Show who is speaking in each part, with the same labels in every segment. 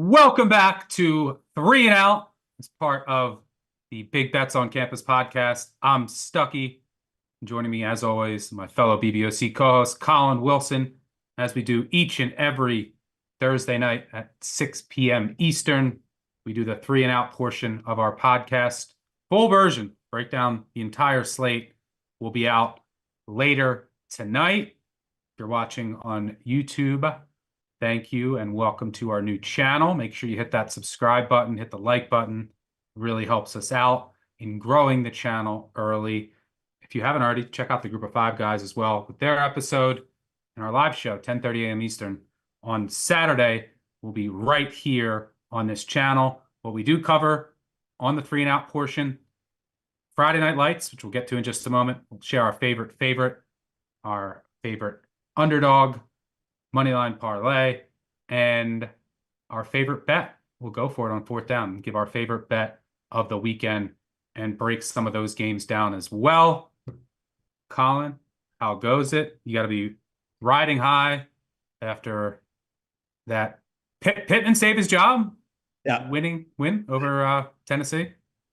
Speaker 1: Welcome back to Three and Out as part of the Big Bets on Campus podcast. I'm Stucky. Joining me, as always, my fellow BBOC co-host, Colin Wilson, as we do each and every Thursday night at 6 p.m. Eastern. We do the Three and Out portion of our podcast. Full version, break down the entire slate, will be out later tonight. If you're watching on YouTube, thank you and welcome to our new channel. Make sure you hit that subscribe button, hit the like button. It really helps us out in growing the channel early. If you haven't already, check out the Group of Five guys as well with their episode and our live show, 10:30 a.m. Eastern on Saturday. Will be right here on this channel. What we do cover on the Three and Out portion, Friday Night Lights, which we'll get to in just a moment. We'll share our favorite, our favorite underdog, moneyline parlay, and our favorite bet. We'll go for it on fourth down and give our favorite bet of the weekend and break some of those games down as well. Colin, how goes it? You got to be riding high after that. Pittman saved his job.
Speaker 2: Yeah.
Speaker 1: Win over Tennessee.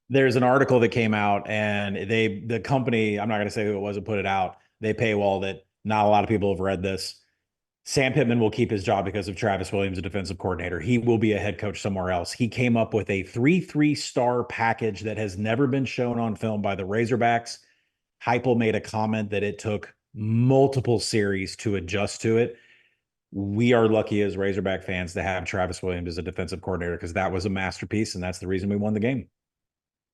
Speaker 2: There's an article that came out, and the company, I'm not going to say who it was that put it out, they paywalled it. Not a lot of people have read this. Sam Pittman will keep his job because of Travis Williams, a defensive coordinator. He will be a head coach somewhere else. He came up with a 3-3-star package that has never been shown on film by the Razorbacks. Heupel made a comment that it took multiple series to adjust to it. We are lucky as Razorback fans to have Travis Williams as a defensive coordinator because that was a masterpiece, and that's the reason we won the game.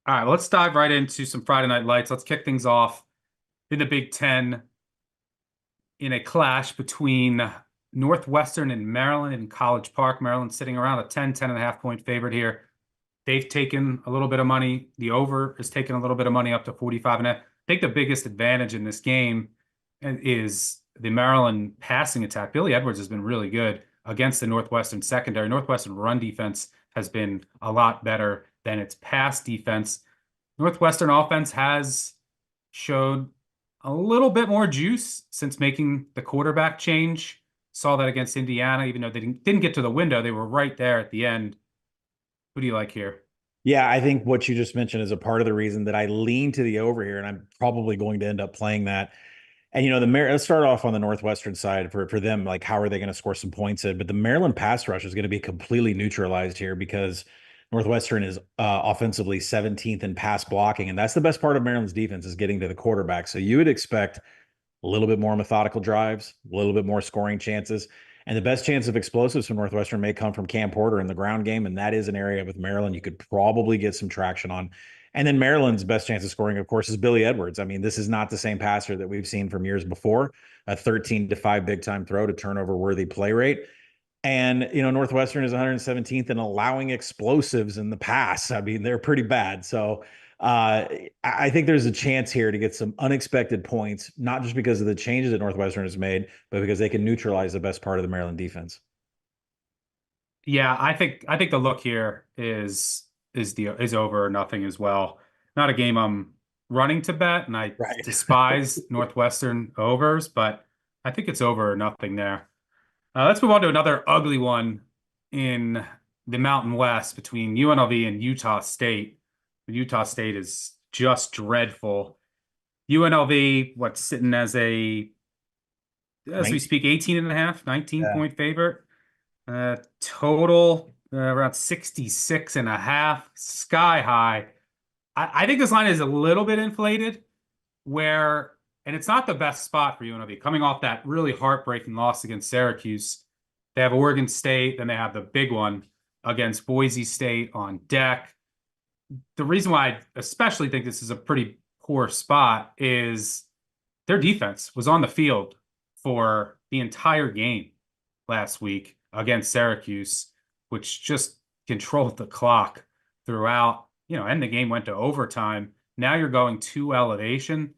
Speaker 1: All right, let's dive right into some Friday Night Lights. Let's kick things off in the Big Ten in a clash between Northwestern and Maryland in College Park. Maryland sitting around a 10.5 point favorite here. They've taken a little bit of money. The over is taking a little bit of money up to 45.5. I think the biggest advantage in this game is the Maryland passing attack. Billy Edwards has been really good against the Northwestern secondary. Northwestern run defense has been a lot better than its pass defense. Northwestern offense has showed a little bit more juice since making the quarterback change. Saw that against Indiana, even though they didn't get to the window. They were right there at the end. Who do you like here?
Speaker 2: Yeah, I think what you just mentioned is a part of the reason that I lean to the over here, and I'm probably going to end up playing that. And let's start off on the Northwestern side for them. Like, how are they going to score some points in? But the Maryland pass rush is going to be completely neutralized here because Northwestern is offensively 17th in pass blocking, and that's the best part of Maryland's defense is getting to the quarterback. So you would expect a little bit more methodical drives, a little bit more scoring chances. And the best chance of explosives from Northwestern may come from Cam Porter in the ground game. And that is an area with Maryland you could probably get some traction on. And then Maryland's best chance of scoring, of course, is Billy Edwards. I mean, this is not the same passer that we've seen from years before. A 13-5 big time throw to turnover worthy play rate. And, Northwestern is 117th in allowing explosives in the pass. I mean, they're pretty bad. So I think there's a chance here to get some unexpected points, not just because of the changes that Northwestern has made, but because they can neutralize the best part of the Maryland defense.
Speaker 1: Yeah, I think the look here is over or nothing as well. Not a game I'm running to bet, and I
Speaker 2: Right.
Speaker 1: despise Northwestern overs, but I think it's over or nothing there. Let's move on to another ugly one in the Mountain West between UNLV and Utah State. Utah State is just dreadful. UNLV, what's sitting as we speak, 18.5, 19-point favorite. Total around 66.5, sky high. I think this line is a little bit inflated and it's not the best spot for UNLV. Coming off that really heartbreaking loss against Syracuse, they have Oregon State, then they have the big one against Boise State on deck. The reason why I especially think this is a pretty poor spot is their defense was on the field for the entire game last week against Syracuse, which just controlled the clock throughout, and the game went to overtime. Now you're going to elevation.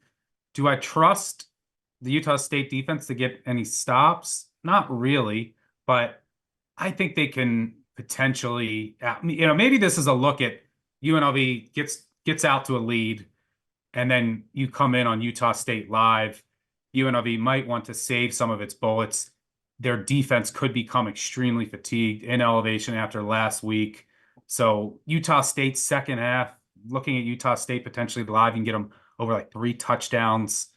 Speaker 1: Do I trust the Utah State defense to get any stops? Not really, but I think they can potentially, maybe this is a look at UNLV gets out to a lead, and then you come in on Utah State live. UNLV might want to save some of its bullets. their defense could become extremely fatigued in elevation after last week. So Utah State's second half, looking at Utah State potentially live and get them over like 3 touchdowns,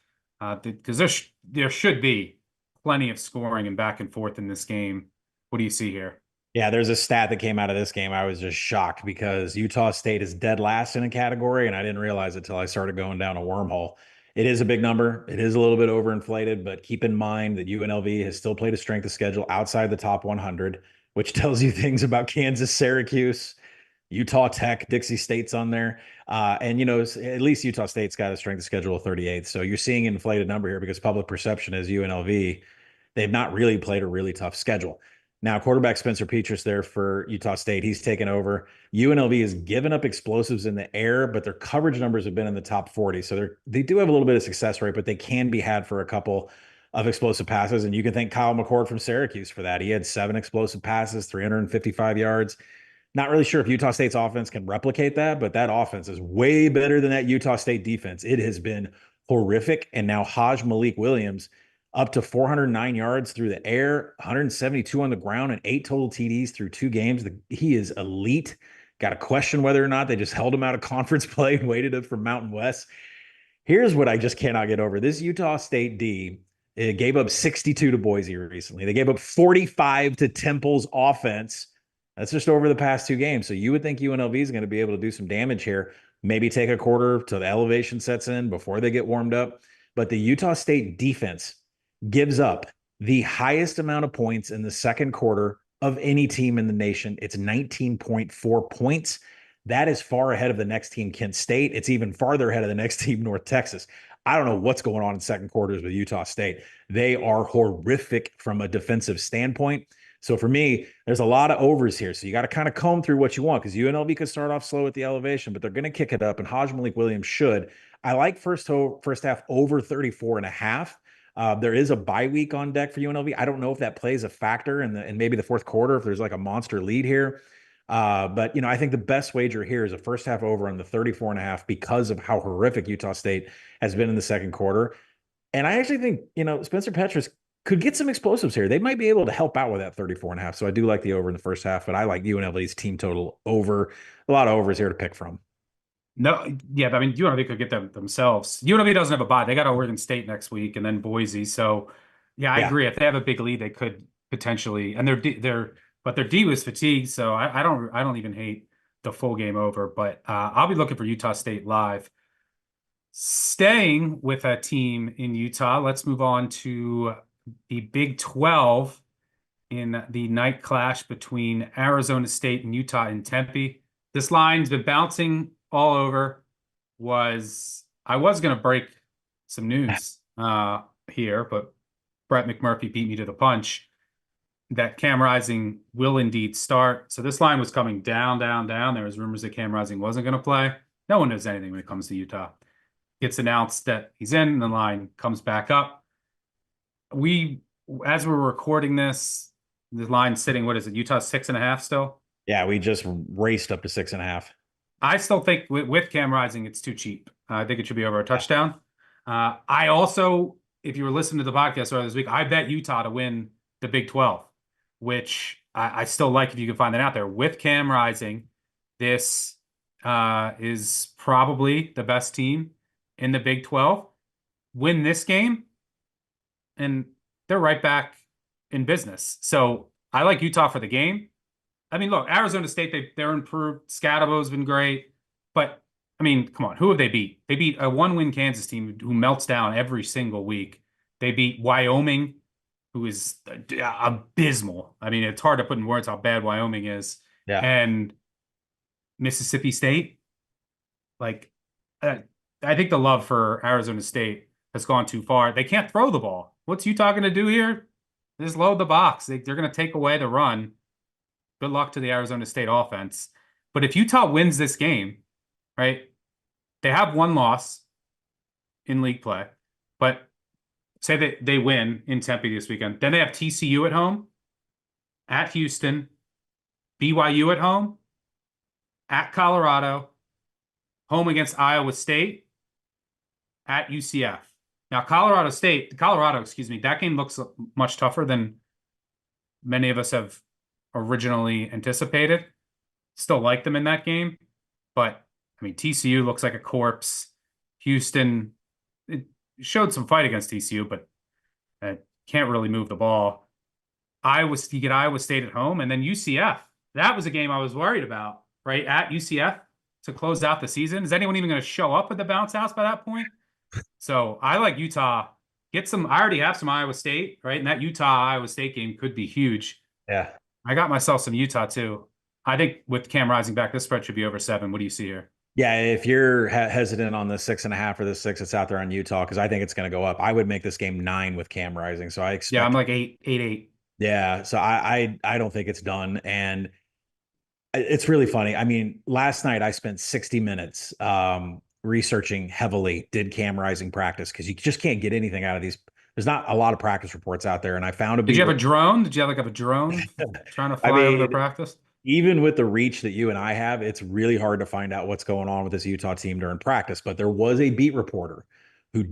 Speaker 1: because there should be plenty of scoring and back and forth in this game. What do you see here?
Speaker 2: Yeah, there's a stat that came out of this game. I was just shocked because Utah State is dead last in a category, and I didn't realize it till I started going down a wormhole. It is a big number. It is a little bit overinflated, but keep in mind that UNLV has still played a strength of schedule outside the top 100, which tells you things about Kansas, Syracuse, Utah Tech, Dixie State's on there. And, at least Utah State's got a strength of schedule of 38th. So you're seeing an inflated number here because public perception is UNLV. They've not really played a really tough schedule. Now, quarterback Spencer Petras there for Utah State. He's taken over. UNLV has given up explosives in the air, but their coverage numbers have been in the top 40. So they do have a little bit of success rate, but they can be had for a couple of explosive passes. And you can thank Kyle McCord from Syracuse for that. He had 7 explosive passes, 355 yards. Not really sure if Utah State's offense can replicate that, but that offense is way better than that Utah State defense. It has been horrific. And now Malik Williams up to 409 yards through the air, 172 on the ground, and 8 total TDs through 2 games. He is elite. Got to question whether or not they just held him out of conference play and waited up for Mountain West. Here's what I just cannot get over. This Utah State D, it gave up 62 to Boise recently. They gave up 45 to Temple's offense. That's just over the past 2 games. So you would think UNLV is going to be able to do some damage here, maybe take a quarter till the elevation sets in before they get warmed up. But the Utah State defense gives up the highest amount of points in the second quarter of any team in the nation. It's 19.4 points. That is far ahead of the next team, Kent State. It's even farther ahead of the next team, North Texas. I don't know what's going on in second quarters with Utah State. They are horrific from a defensive standpoint. So for me, there's a lot of overs here. So you got to kind of comb through what you want because UNLV could start off slow at the elevation, but they're going to kick it up, and Malik Williams should. I like first half over 34.5. There is a bye week on deck for UNLV. I don't know if that plays a factor in maybe the fourth quarter if there's like a monster lead here. But I think the best wager here is a first half over on the 34.5 because of how horrific Utah State has been in the second quarter. And I actually think, Spencer Petras could get some explosives here. They might be able to help out with that 34.5. So I do like the over in the first half, but I like UNLV's team total over. A lot of overs here to pick from.
Speaker 1: No, yeah, I mean, UNLV could get them themselves. UNLV doesn't have a bye. They got Oregon State next week and then Boise. So, yeah, I agree. If they have a big lead, they could potentially. And but their D was fatigued. So I don't even hate the full game over. But I'll be looking for Utah State live. Staying with a team in Utah, let's move on to the Big 12 in the night clash between Arizona State and Utah in Tempe. This line's been bouncing all over. I was going to break some news here, but Brett McMurphy beat me to the punch that Cam Rising will indeed start. So this line was coming down, down, down. There was rumors that Cam Rising wasn't going to play. No one knows anything when it comes to Utah. Gets announced that he's in, and the line comes back up. As we're recording this, the line's sitting, what is it, Utah 6.5 still?
Speaker 2: Yeah, we just raced up to 6.5.
Speaker 1: I still think with Cam Rising, it's too cheap. I think it should be over a touchdown. I also, if you were listening to the podcast earlier this week, I bet Utah to win the Big 12, which I still like if you can find that out there. With Cam Rising, this is probably the best team in the Big 12. Win this game, and they're right back in business. So I like Utah for the game. I mean, look, Arizona State, they're improved. Scadabo's been great. But, I mean, come on, who have they beat? They beat a one-win Kansas team who melts down every single week. They beat Wyoming, who is abysmal. I mean, it's hard to put in words how bad Wyoming is.
Speaker 2: Yeah.
Speaker 1: And Mississippi State, I think the love for Arizona State has gone too far. They can't throw the ball. What's Utah going to do here? Just load the box. They're going to take away the run. Good luck to the Arizona State offense. But if Utah wins this game, right, they have one loss in league play. But say that they win in Tempe this weekend. Then they have TCU at home, at Houston, BYU at home, at Colorado, home against Iowa State, at UCF. Now, Colorado, that game looks much tougher than many of us have originally anticipated. Still like them in that game, but I mean, TCU looks like a corpse. Houston, it showed some fight against TCU, but can't really move the ball. You get Iowa State at home, and then UCF. That was a game I was worried about, right? At UCF to close out the season. Is anyone even going to show up at the bounce house by that point? So I like Utah. I already have some Iowa State, right? And that Utah-Iowa State game could be huge.
Speaker 2: Yeah.
Speaker 1: I got myself some Utah too. I think with Cam Rising back, this spread should be over 7. What do you see here?
Speaker 2: Yeah, if you're hesitant on the 6.5 or the 6, it's out there on Utah because I think it's going to go up. I would make this game 9 with Cam Rising, so I
Speaker 1: Yeah, I'm
Speaker 2: expect.
Speaker 1: like 8.
Speaker 2: Yeah, so I don't think it's done, and it's really funny. I mean, last night I spent 60 minutes researching heavily. Did Cam Rising practice? Because you just can't get anything out of these. There's not a lot of practice reports out there, and I found a
Speaker 1: Did you have
Speaker 2: beat.
Speaker 1: a drone? Did you have like a drone trying to
Speaker 2: I
Speaker 1: fly over the
Speaker 2: mean,
Speaker 1: practice?
Speaker 2: even with the reach that you and I have, it's really hard to find out what's going on with this Utah team during practice. But there was a beat reporter who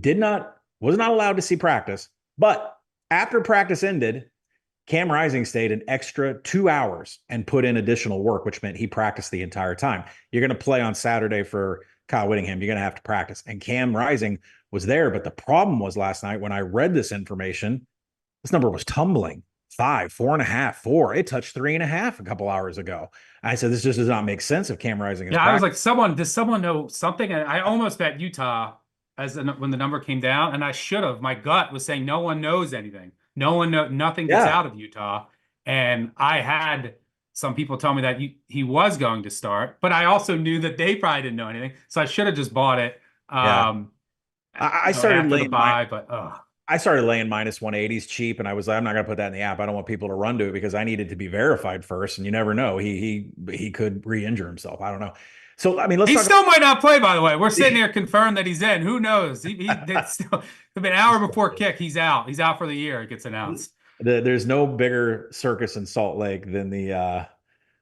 Speaker 2: was not allowed to see practice. But after practice ended, Cam Rising stayed an extra 2 hours and put in additional work, which meant he practiced the entire time. You're going to play on Saturday for Kyle Whittingham. You're going to have to practice. And Cam Rising was there. But the problem was last night when I read this information, this number was tumbling. 5, 4.5, 4. It touched 3.5 a couple hours ago. I said, this just does not make sense if Cam Rising is
Speaker 1: Yeah, I was
Speaker 2: practicing.
Speaker 1: like, does someone know something? And I almost bet Utah when the number came down, and I should have. My gut was saying no one knows anything. Nothing gets
Speaker 2: Yeah.
Speaker 1: out of Utah. And I had some people tell me that he was going to start, but I also knew that they probably didn't know anything. So I should have just bought it,
Speaker 2: Yeah. I started
Speaker 1: after the
Speaker 2: laying my
Speaker 1: buy, but
Speaker 2: I started laying minus 180s cheap, and I was like, I'm not going to put that in the app. I don't want people to run to it because I needed to be verified first, and you never know. He could re-injure himself. I don't know. So I mean, let's
Speaker 1: he
Speaker 2: talk
Speaker 1: still might not play, by the way. We're sitting here confirmed that he's in. Who knows? It's still an hour before kick. He's out. He's out for the year. It gets announced.
Speaker 2: There's no bigger circus in Salt Lake than the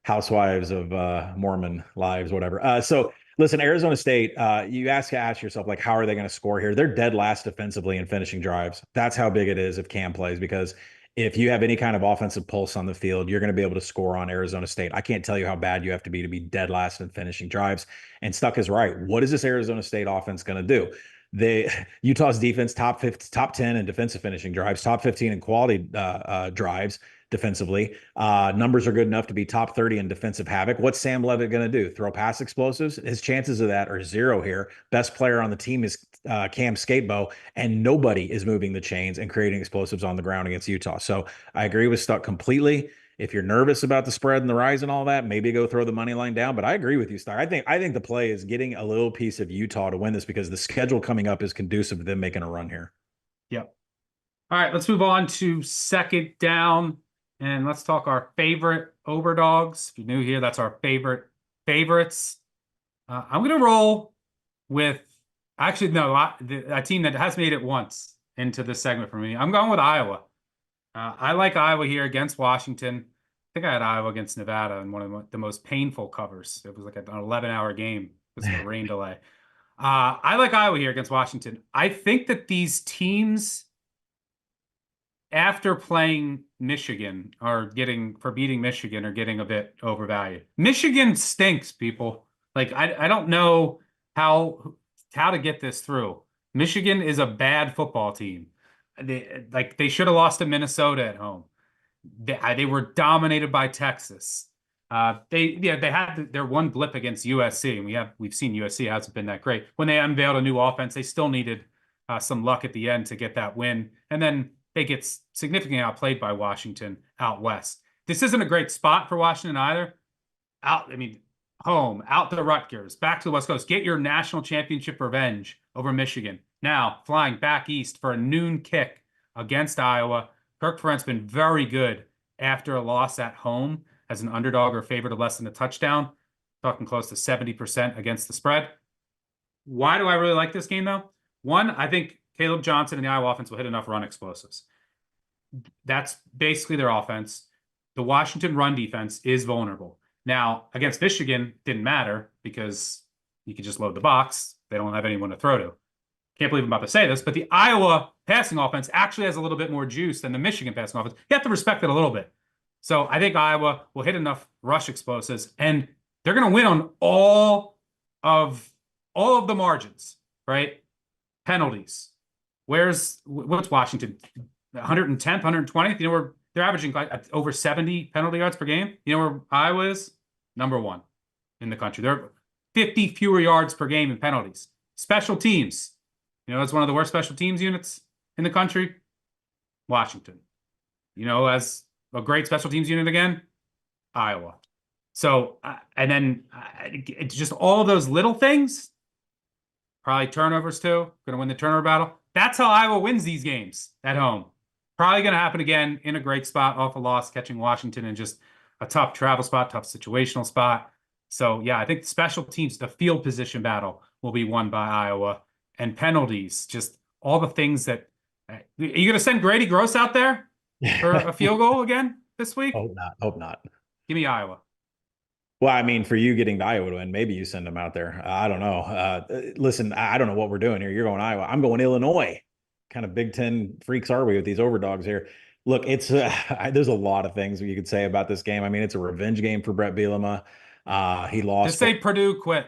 Speaker 2: housewives of Mormon lives, whatever. So listen, Arizona State, you ask yourself, like, how are they going to score here? They're dead last defensively in finishing drives. That's how big it is if Cam plays, because if you have any kind of offensive pulse on the field, you're going to be able to score on Arizona State. I can't tell you how bad you have to be dead last in finishing drives. And Stuck is right. What is this Arizona State offense going to do? Utah's defense top 10 in defensive finishing drives, top 15 in quality drives defensively. Numbers are good enough to be top 30 in defensive havoc. What's Sam Levitt going to do? Throw pass explosives? His chances of that are 0 here. Best player on the team is Cam Skatebow, and nobody is moving the chains and creating explosives on the ground against Utah. So I agree with Stuck completely. If you're nervous about the spread and the rise and all that, maybe go throw the money line down. But I agree with you, Star. I think the play is getting a little piece of Utah to win this because the schedule coming up is conducive to them making a run here.
Speaker 1: Yep. All right, let's move on to second down, and let's talk our favorite overdogs. If you're new here, that's our favorites. I'm going to roll with actually a team that has made it once into this segment for me. I'm going with Iowa. I like Iowa here against Washington. I think I had Iowa against Nevada in one of the most painful covers. It was like an 11-hour game because of the rain delay. I like Iowa here against Washington. I think that these teams, after playing Michigan, beating Michigan, are getting a bit overvalued. Michigan stinks, people. Like I don't know how to get this through. Michigan is a bad football team. They should have lost to Minnesota at home. They were dominated by Texas. They had their one blip against USC, and we've seen USC hasn't been that great. When they unveiled a new offense, they still needed some luck at the end to get that win, and then they get significantly outplayed by Washington out west. This isn't a great spot for Washington either. Home, out to Rutgers, back to the West Coast. Get your national championship revenge over Michigan. Now flying back east for a noon kick against Iowa. Kirk Ferentz been very good after a loss at home as an underdog or favorite of less than a touchdown, talking close to 70% against the spread. Why do I really like this game, though? One, I think Caleb Johnson and the Iowa offense will hit enough run explosives. That's basically their offense. The Washington run defense is vulnerable. Now, against Michigan, didn't matter because you could just load the box. They don't have anyone to throw to. Can't believe I'm about to say this, but the Iowa passing offense actually has a little bit more juice than the Michigan passing offense. You have to respect it a little bit. So I think Iowa will hit enough rush explosives, and they're going to win on of all of the margins, right? Penalties. What's Washington? 110th, 120th. You know where they're averaging like over 70 penalty yards per game. You know where Iowa is? Number one in the country. They're 50 fewer yards per game in penalties. Special teams. You know, it's one of the worst special teams units in the country. Washington. You know, as a great special teams unit again, Iowa. So, and then it's just all of those little things. Probably turnovers too. Going to win the turnover battle. That's how Iowa wins these games at home. Probably going to happen again in a great spot off a loss, catching Washington in just a tough travel spot, tough situational spot. So, yeah, I think special teams, the field position battle will be won by Iowa. And penalties, just all the things that are you going to send Grady Gross out there for a field goal again this week?
Speaker 2: Hope not. Hope not.
Speaker 1: Give me Iowa.
Speaker 2: Well, I mean, for you getting to Iowa to win, maybe you send them out there. I don't know. Listen, I don't know what we're doing here. You're going Iowa. I'm going Illinois. Kind of Big Ten freaks are we with these overdogs here? Look, it's there's a lot of things you could say about this game. I mean, it's a revenge game for Brett Bielema. He lost.
Speaker 1: Just say Purdue quit.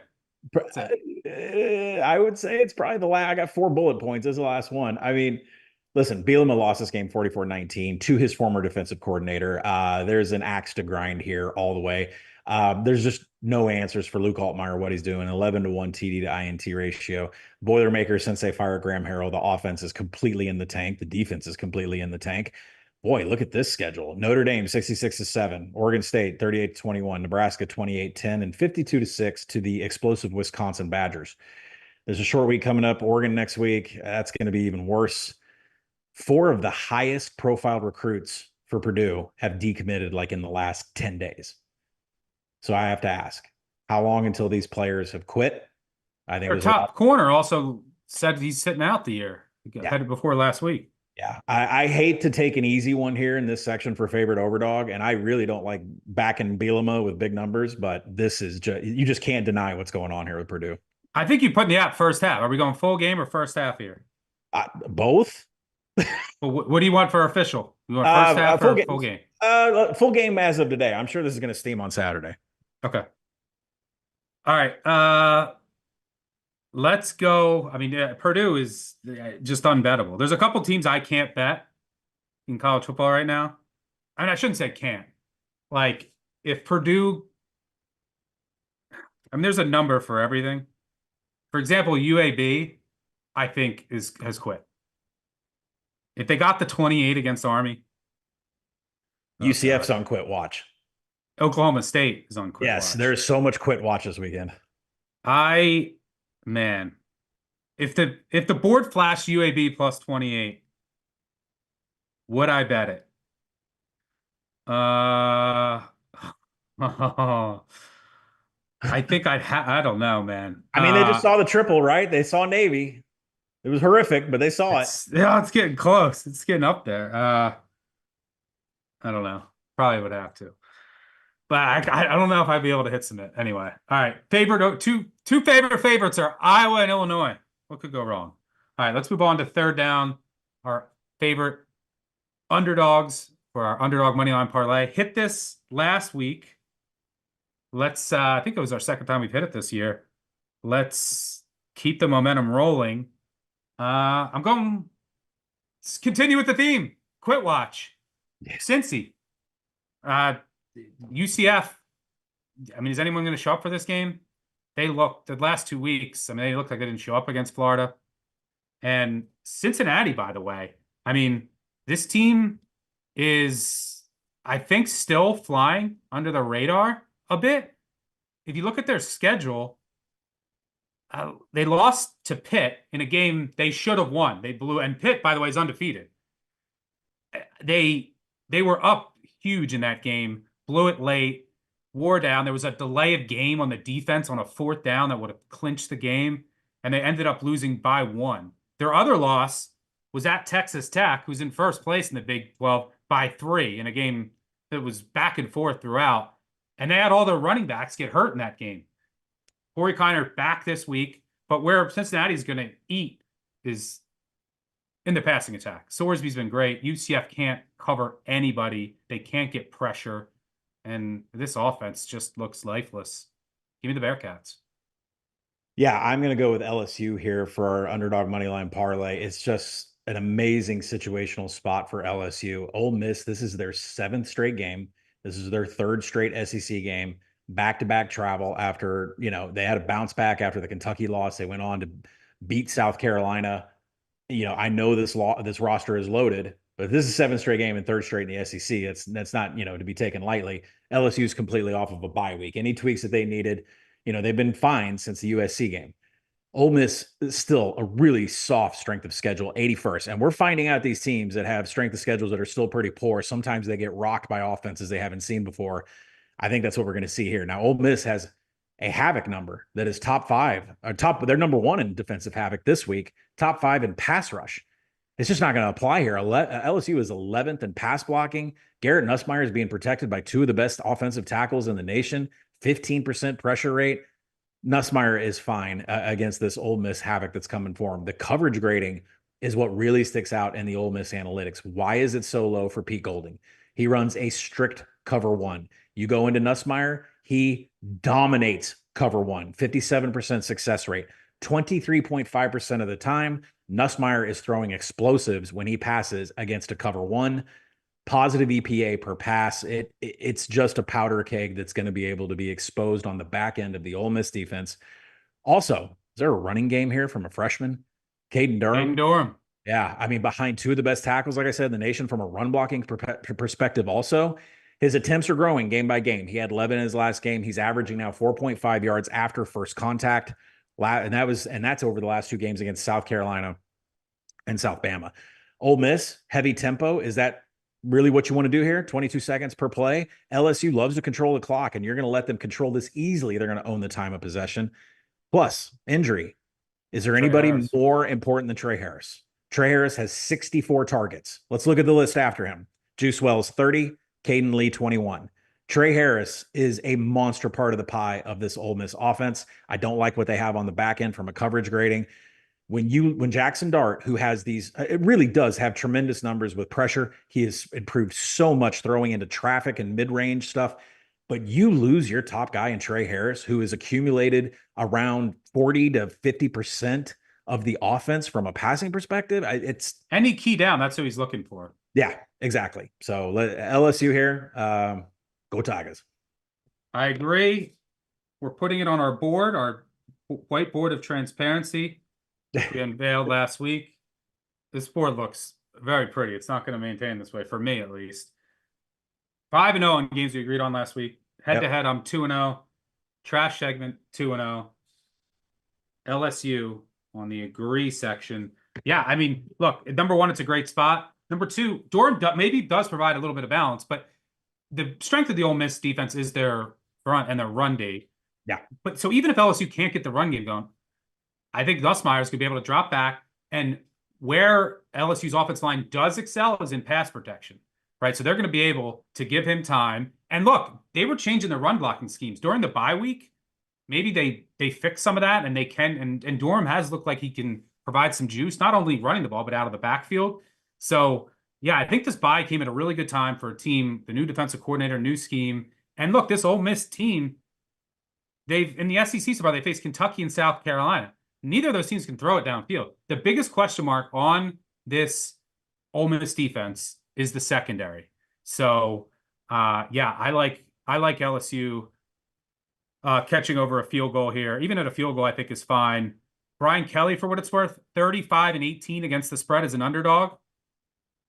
Speaker 2: I would say it's probably the last. I got 4 bullet points. This is the last one. I mean, listen, Bielema lost this game 44-19 to his former defensive coordinator. There's an axe to grind here all the way. There's just no answers for Luke Altmaier, what he's doing. 11-1 TD to INT ratio. Boilermaker, since they fired Graham Harrell, the offense is completely in the tank. The defense is completely in the tank. Boy, look at this schedule. Notre Dame 66-7, Oregon State 38-21, Nebraska 28-10, and 52-6 to the explosive Wisconsin Badgers. There's a short week coming up. Oregon next week. That's going to be even worse. 4 of the highest profile recruits for Purdue have decommitted like in the last 10 days. So I have to ask, how long until these players have quit? I think
Speaker 1: their top corner also said he's sitting out the year. Had it before last week.
Speaker 2: Yeah, I hate to take an easy one here in this section for favorite overdog, and I really don't like backing Bielema with big numbers, but this is you just can't deny what's going on here with Purdue.
Speaker 1: I think you put in the app first half. Are we going full game or first half here?
Speaker 2: Both.
Speaker 1: Well, what do you want for official? You want first half or full game?
Speaker 2: Full game as of today. I'm sure this is going to steam on Saturday.
Speaker 1: Okay. All right. Let's go. I mean, Purdue is just unbettable. There's a couple teams I can't bet in college football right now. I mean, I shouldn't say can't. Like, if Purdue, I mean, there's a number for everything. For example, UAB, I think, has quit. If they got the 28 against Army.
Speaker 2: UCF's on quit watch.
Speaker 1: Oklahoma State is on quit watch.
Speaker 2: Yes, there's so much quit watch this weekend.
Speaker 1: Man, if the board flashed UAB plus 28, would I bet it? I think I don't know, man.
Speaker 2: I mean, they just saw the triple, right? They saw Navy. It was horrific, but they saw it.
Speaker 1: Yeah, it's getting close. It's getting up there. I don't know. Probably would have to. But I don't know if I'd be able to hit some it. Anyway, all right. Two favorite favorites are Iowa and Illinois. What could go wrong? All right, let's move on to third down. Our favorite underdogs for our underdog moneyline parlay. Hit this last week. Let's I think it was our second time we've hit it this year. Let's keep the momentum rolling. I'm going to continue with the theme. Quit watch.
Speaker 2: Yes.
Speaker 1: Cincy. UCF, I mean, is anyone going to show up for this game? They looked, the last 2 weeks, I mean, they looked like they didn't show up against Florida. And Cincinnati, by the way, I mean, this team is, I think, still flying under the radar a bit. If you look at their schedule, they lost to Pitt in a game they should have won. They blew, and Pitt, by the way, is undefeated. They were up huge in that game. Blew it late, wore down. There was a delay of game on the defense on a 4th down that would have clinched the game, and they ended up losing by 1. Their other loss was at Texas Tech, who's in first place in the Big 12, by 3 in a game that was back and forth throughout. And they had all their running backs get hurt in that game. Corey Kiner back this week, but where Cincinnati's going to eat is in the passing attack. Sorsby's been great. UCF can't cover anybody. They can't get pressure. And this offense just looks lifeless. Give me the Bearcats.
Speaker 2: Yeah, I'm going to go with LSU here for our underdog money line parlay. It's just an amazing situational spot for LSU. Ole Miss, this is their 7th straight game. This is their 3rd straight SEC game. Back-to-back travel after, they had a bounce back after the Kentucky loss. They went on to beat South Carolina. I know this roster is loaded, but this is 7th straight game and 3rd straight in the SEC. That's not, to be taken lightly. LSU is completely off of a bye week. Any tweaks that they needed, they've been fine since the USC game. Ole Miss is still a really soft strength of schedule, 81st. And we're finding out these teams that have strength of schedules that are still pretty poor, sometimes they get rocked by offenses they haven't seen before. I think that's what we're going to see here. Now, Ole Miss has a havoc number that is top 5, they're number 1 in defensive havoc this week, top 5 in pass rush. It's just not going to apply here. LSU is 11th in pass blocking. Garrett Nussmeier is being protected by 2 of the best offensive tackles in the nation, 15% pressure rate. Nussmeier is fine against this Ole Miss havoc that's coming for him. The coverage grading is what really sticks out in the Ole Miss analytics. Why is it so low for Pete Golding? He runs a strict cover 1. You go into Nussmeier, he dominates cover 1, 57% success rate, 23.5% of the time. Nussmeier is throwing explosives when he passes against a cover 1. Positive EPA per pass. It's just a powder keg that's going to be able to be exposed on the back end of the Ole Miss defense. Also, is there a running game here from a freshman? Caden Durham.
Speaker 1: Caden Durham.
Speaker 2: Yeah, I mean, behind 2 of the best tackles, like I said, in the nation from a run blocking perspective also. His attempts are growing game by game. He had 11 in his last game. He's averaging now 4.5 yards after first contact. And that's over the last 2 games against South Carolina and South Bama. Ole Miss, heavy tempo. Is that really what you want to do here? 22 seconds per play. LSU loves to control the clock, and you're going to let them control this easily. They're going to own the time of possession. Plus, injury. Is there anybody more important than Trey Harris? Trey Harris has 64 targets. Let's look at the list after him. Juice Wells, 30. Caden Lee, 21. Trey Harris is a monster part of the pie of this Ole Miss offense. I don't like what they have on the back end from a coverage grading. When Jackson Dart, who has these, it really does have tremendous numbers with pressure. He has improved so much throwing into traffic and mid-range stuff. But you lose your top guy in Trey Harris, who has accumulated around 40 to 50% of the offense from a passing perspective. It's
Speaker 1: any key down. That's what he's looking for.
Speaker 2: Yeah, exactly. So LSU here, go Tigers.
Speaker 1: I agree. We're putting it on our board, our whiteboard of transparency. We unveiled last week. This board looks very pretty. It's not going to maintain this way, for me at least. 5-0 on games we agreed on last week. Head-to-head, I'm 2-0. Trash segment, 2-0. LSU on the agree section. Yeah, I mean, look, number 1, it's a great spot. Number 2, Durham maybe does provide a little bit of balance, but the strength of the Ole Miss defense is their front and their run D.
Speaker 2: Yeah.
Speaker 1: But so even if LSU can't get the run game going, I think Nussmeier's could be able to drop back. And where LSU's offense line does excel is in pass protection, right? So they're going to be able to give him time. And look, they were changing their run blocking schemes during the bye week. Maybe they fix some of that, and they can. And Durham has looked like he can provide some juice, not only running the ball, but out of the backfield. So, yeah, I think this bye came at a really good time for a team, the new defensive coordinator, new scheme. And look, this Ole Miss team, in the SEC so far, they faced Kentucky and South Carolina. Neither of those teams can throw it downfield. The biggest question mark on this Ole Miss defense is the secondary. So, yeah, I like LSU catching over a field goal here. Even at a field goal, I think is fine. Brian Kelly, for what it's worth, 35-18 against the spread as an underdog.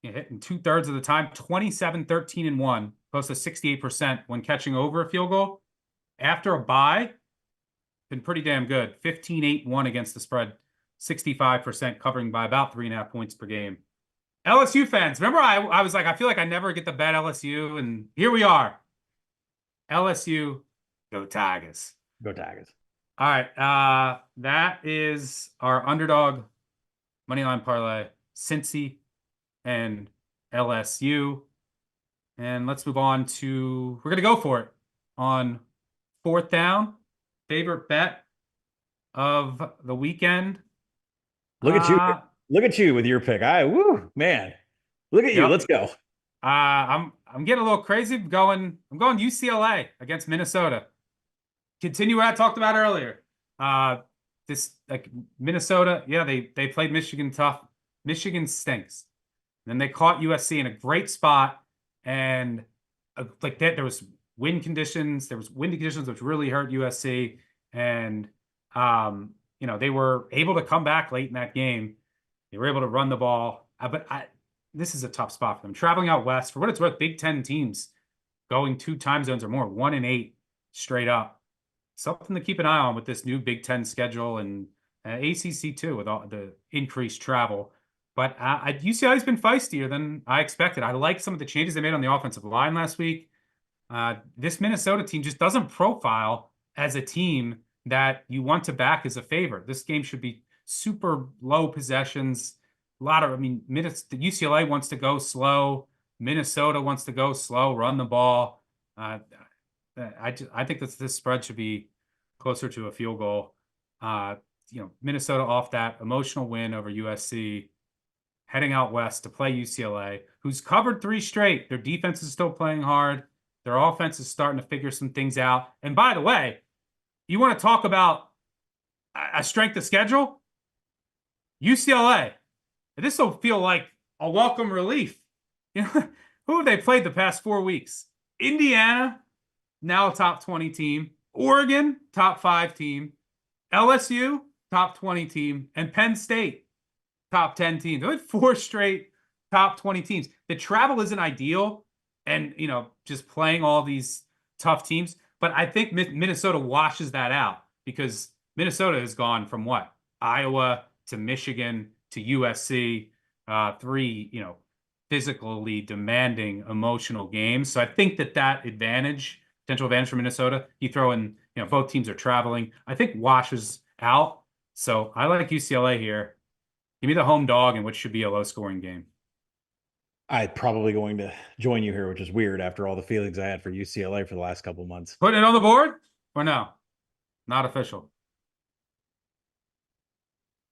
Speaker 1: Hitting 2/3 of the time, 27-13-1, close to 68% when catching over a field goal. After a bye, been pretty damn good. 15-8-1 against the spread, 65% covering by about 3.5 points per game. LSU fans, remember I was like, I feel like I never get to bet LSU, and here we are. LSU, go Tigers.
Speaker 2: Go Tigers.
Speaker 1: All right, that is our underdog moneyline parlay, Cincy and LSU. And let's move on to, we're going to go for it on 4th down. Favorite bet of the weekend.
Speaker 2: Look at you Look at you with your pick. Woo, man. Look at you.
Speaker 1: Yep.
Speaker 2: Let's go.
Speaker 1: I'm getting a little crazy. I'm going UCLA against Minnesota. Continue what I talked about earlier. Uh, this like Minnesota, yeah, they played Michigan tough. Michigan stinks. Then they caught USC in a great spot, and like that, there was wind conditions. There was windy conditions which really hurt USC, and they were able to come back late in that game. They were able to run the ball, this is a tough spot for them. Traveling out west, for what it's worth, Big Ten teams going 2 time zones or more, 1 and 8 straight up. Something to keep an eye on with this new Big Ten schedule and ACC too, with all the increased travel. But UCLA's been feistier than I expected. I like some of the changes they made on the offensive line last week. This Minnesota team just doesn't profile as a team that you want to back as a favorite. This game should be super low possessions. Minutes. The UCLA wants to go slow. Minnesota wants to go slow, run the ball. I think that this spread should be closer to a field goal. Minnesota off that emotional win over USC, heading out west to play UCLA, who's covered 3 straight. Their defense is still playing hard. Their offense is starting to figure some things out. And by the way, you want to talk about a strength of schedule? UCLA. This will feel like a welcome relief. Who have they played the past 4 weeks? Indiana, now a top 20 team. Oregon, top 5 team. LSU, top 20 team. And Penn State, top 10 teams. They had 4 straight top 20 teams. The travel isn't ideal, and just playing all these tough teams. But I think Minnesota washes that out, because Minnesota has gone from what? Iowa to Michigan to USC, 3 physically demanding, emotional games. So I think that potential advantage for Minnesota, you throw in, both teams are traveling, I think washes out. So I like UCLA here. Give me the home dog in which should be a low-scoring game.
Speaker 2: I'm probably going to join you here, which is weird after all the feelings I had for UCLA for the last couple of months.
Speaker 1: Putting it on the board or no? Not official.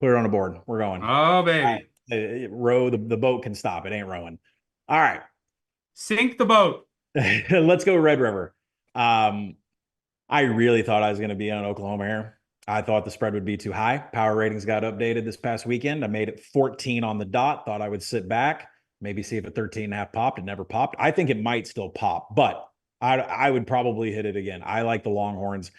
Speaker 2: Put it on the board. We're going.
Speaker 1: Oh, baby.
Speaker 2: Row, the boat can stop. It ain't rowing. All right.
Speaker 1: Sink the boat.
Speaker 2: Let's go Red River. I really thought I was going to be on Oklahoma here. I thought the spread would be too high. Power ratings got updated this past weekend. I made it 14 on the dot. Thought I would sit back, maybe see if a 13.5 popped. It never popped. I think it might still pop, but I would probably hit it again. I like the Longhorns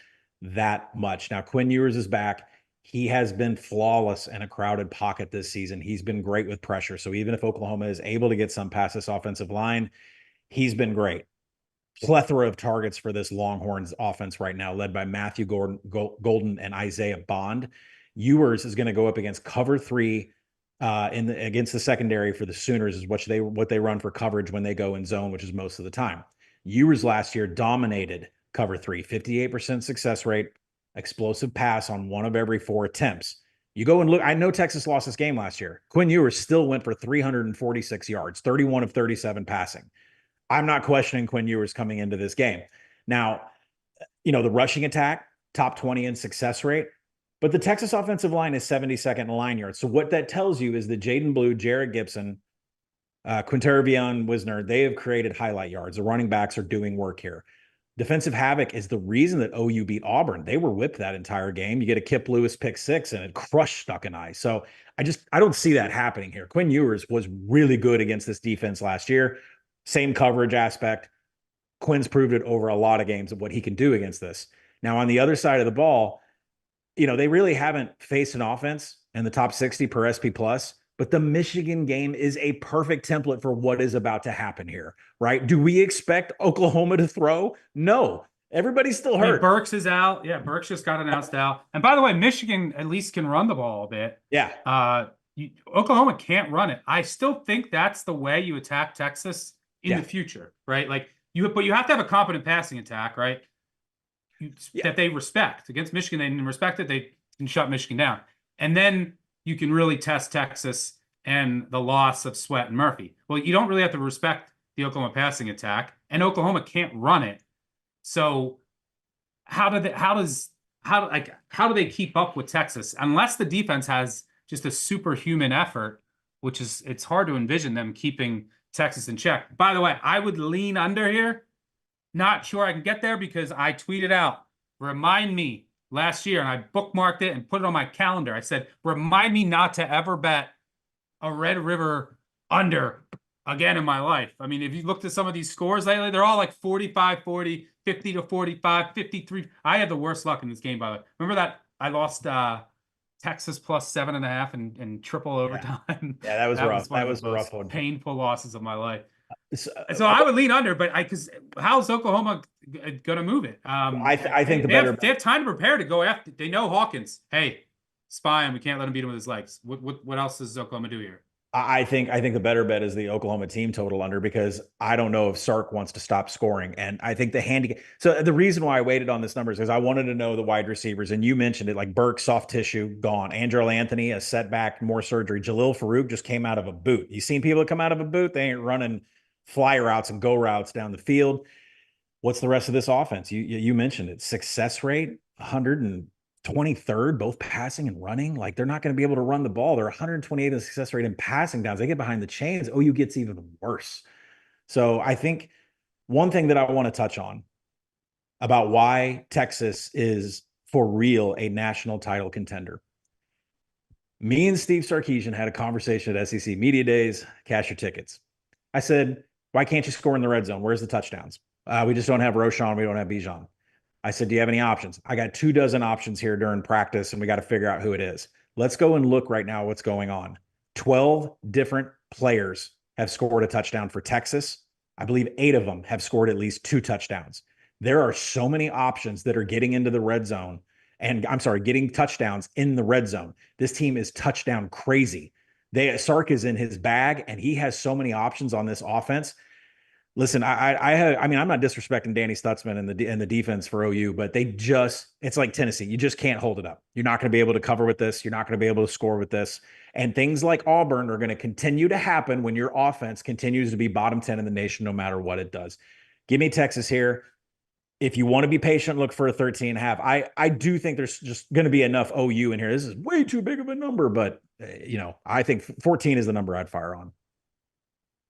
Speaker 2: that much. Now, Quinn Ewers is back. He has been flawless in a crowded pocket this season. He's been great with pressure. So even if Oklahoma is able to get some past this offensive line, he's been great. Plethora of targets for this Longhorns offense right now, led by Matthew Golden and Isaiah Bond. Ewers is going to go up against cover 3 against the secondary for the Sooners, is what they run for coverage when they go in zone, which is most of the time. Ewers last year dominated cover 3, 58% success rate, explosive pass on 1 of every 4 attempts. You go and look, I know Texas lost this game last year. Quinn Ewers still went for 346 yards, 31 of 37 passing. I'm not questioning Quinn Ewers coming into this game. Now, the rushing attack, top 20 in success rate, but the Texas offensive line is 72nd in line yards. So what that tells you is that Jaden Blue, Jared Gibson, Quintarivion Wisner, they have created highlight yards. The running backs are doing work here. Defensive havoc is the reason that OU beat Auburn. They were whipped that entire game. You get a Kip Lewis pick 6 and it crushed Stuck and I. So I don't see that happening here. Quinn Ewers was really good against this defense last year. Same coverage aspect. Quinn's proved it over a lot of games of what he can do against this. Now, on the other side of the ball, they really haven't faced an offense in the top 60 per SP plus, but the Michigan game is a perfect template for what is about to happen here, right? Do we expect Oklahoma to throw? No. Everybody's still hurt.
Speaker 1: Burks is out. Yeah, Burks just got announced out. And by the way, Michigan at least can run the ball a bit.
Speaker 2: Yeah.
Speaker 1: Oklahoma can't run it. I still think that's the way you attack Texas in the future, right? But you have to have a competent passing attack, right? That they respect. Against Michigan, they didn't respect it. They can shut Michigan down. And then you can really test Texas and the loss of Sweat and Murphy. Well, you don't really have to respect the Oklahoma passing attack, and Oklahoma can't run it. So how do they keep up with Texas unless the defense has just a superhuman effort, which is, it's hard to envision them keeping Texas in check. By the way, I would lean under here. Not sure I can get there because I tweeted out, remind me last year, and I bookmarked it and put it on my calendar. I said, remind me not to ever bet a Red River under again in my life. I mean, if you looked at some of these scores lately, they're all like 45-40, 50-45, 53. I had the worst luck in this game, by the way. Remember that I lost Texas plus 7.5 in triple overtime.
Speaker 2: Yeah, that was rough.
Speaker 1: One
Speaker 2: That
Speaker 1: of
Speaker 2: was
Speaker 1: the
Speaker 2: a
Speaker 1: most
Speaker 2: rough one.
Speaker 1: painful losses of my life.
Speaker 2: So,
Speaker 1: So I would lean under, but because how's Oklahoma going to move it?
Speaker 2: I think the
Speaker 1: they
Speaker 2: better
Speaker 1: have time to prepare to go after. They know Hawkins. Hey, spy him. We can't let him beat him with his legs. What else does Oklahoma do here?
Speaker 2: I think the better bet is the Oklahoma team total under, because I don't know if Sark wants to stop scoring. And I think the handicap. So the reason why I waited on this number is because I wanted to know the wide receivers. And you mentioned it, like Burke, soft tissue, gone. Andrel Anthony, a setback, more surgery. Jalil Farouk just came out of a boot. You seen people that come out of a boot? They ain't running fly routes and go routes down the field. What's the rest of this offense? You mentioned it. Success rate, 123rd, both passing and running. Like, they're not going to be able to run the ball. They're 128 in success rate in passing downs. They get behind the chains. OU gets even worse. So I think one thing that I want to touch on about why Texas is for real a national title contender. Me and Steve Sarkisian had a conversation at SEC Media Days, cash your tickets. I said, why can't you score in the red zone? Where's the touchdowns? We just don't have Roschon. We don't have Bijan. I said, do you have any options? I got 24 options here during practice, and we got to figure out who it is. Let's go and look right now what's going on. 12 different players have scored a touchdown for Texas. I believe 8 of them have scored at least 2 touchdowns. There are so many options that are getting into the red zone, and getting touchdowns in the red zone. This team is touchdown crazy. Sark is in his bag, and he has so many options on this offense. Listen, I mean, I'm not disrespecting Danny Stutzman and the defense for OU, but it's like Tennessee. You just can't hold it up. You're not going to be able to cover with this. You're not going to be able to score with this. And things like Auburn are going to continue to happen when your offense continues to be bottom 10 in the nation, no matter what it does. Give me Texas here. If you want to be patient, look for a 13.5. I do think there's just going to be enough OU in here. This is way too big of a number, but I think 14 is the number I'd fire on.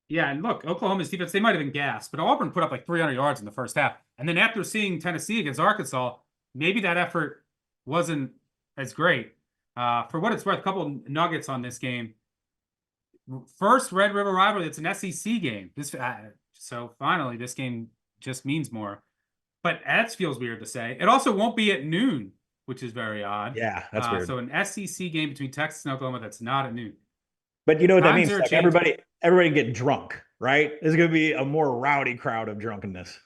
Speaker 1: Yeah, and look, Oklahoma's defense, they might have been gassed, but Auburn put up like 300 yards in the first half. And then after seeing Tennessee against Arkansas, maybe that effort wasn't as great. For what it's worth, a couple nuggets on this game. First Red River rivalry, it's an SEC game. So finally, this game just means more. But that feels weird to say. It also won't be at noon, which is very odd.
Speaker 2: Yeah, that's weird.
Speaker 1: So an SEC game between Texas and Oklahoma that's not at noon.
Speaker 2: But you know what that means?
Speaker 1: Like
Speaker 2: everybody get drunk, right? There's going to be a more rowdy crowd of drunkenness.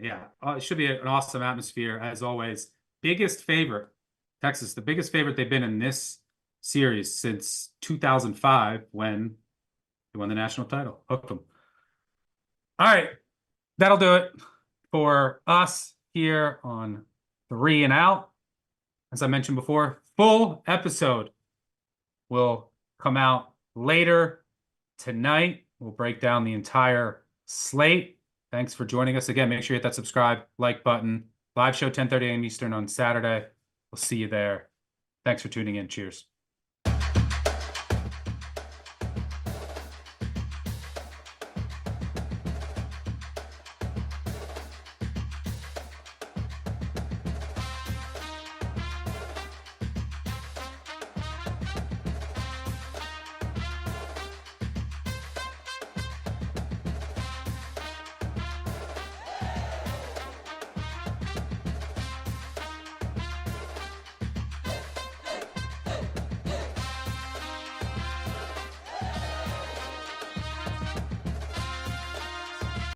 Speaker 1: Yeah, it should be an awesome atmosphere, as always. Biggest favorite, Texas, the biggest favorite they've been in this series since 2005 when they won the national title. Hooked them. All right, that'll do it for us here on 3 and Out. As I mentioned before, full episode will come out later tonight. We'll break down the entire slate. Thanks for joining us again. Make sure you hit that subscribe, like button. Live show 10:30 a.m. Eastern on Saturday. We'll see you there. Thanks for tuning in. Cheers.